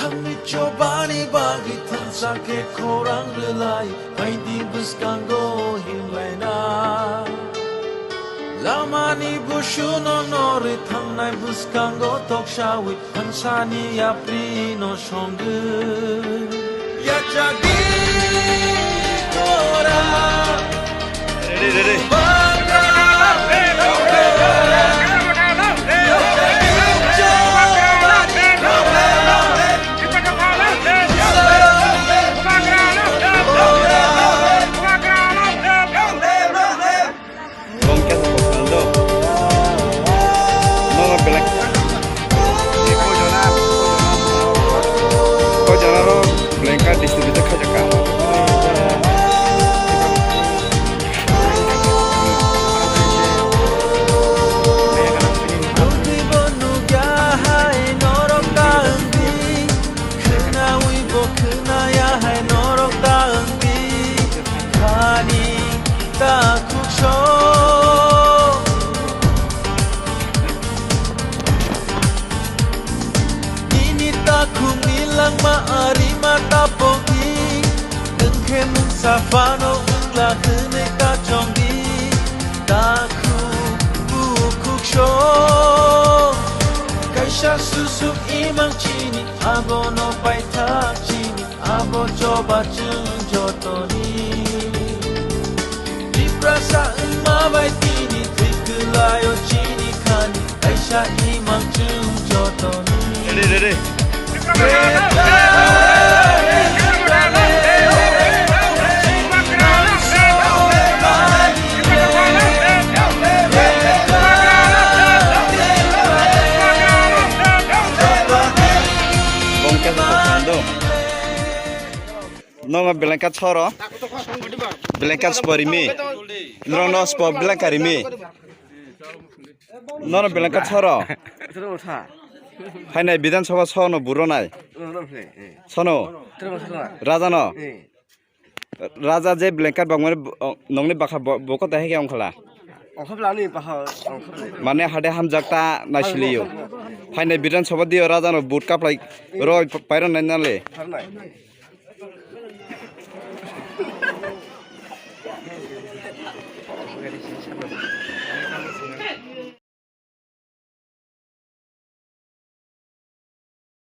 Tami cobani bagi tersakit korang relai Maiti buskango himlaina Lama ni bushuno nori thangnai buskango tokshawi Hansani yapri no shongu Yachagi kora Ready distributor kajakan. Safano la kene ka chongi taku bukuk sho kaisha susu imang chini abo no paita chini abo joba chung jotoni liprasa ma baitini tikulayo chini kani kaisha imang chung jotoni Ready Nonga belangkat soro, belangkat sporimi, nono sport belangkarimi, nono belangkat soro. Hai nai bidan soba sono buro nai, sono, raja no, raja je belangkat bangun nongni bakha boko tahe ke ongkhala. Mane hade hamjakta nasiliyo. Hai nai bidan soba dio raja no boot kaplai roy pairon nai nale.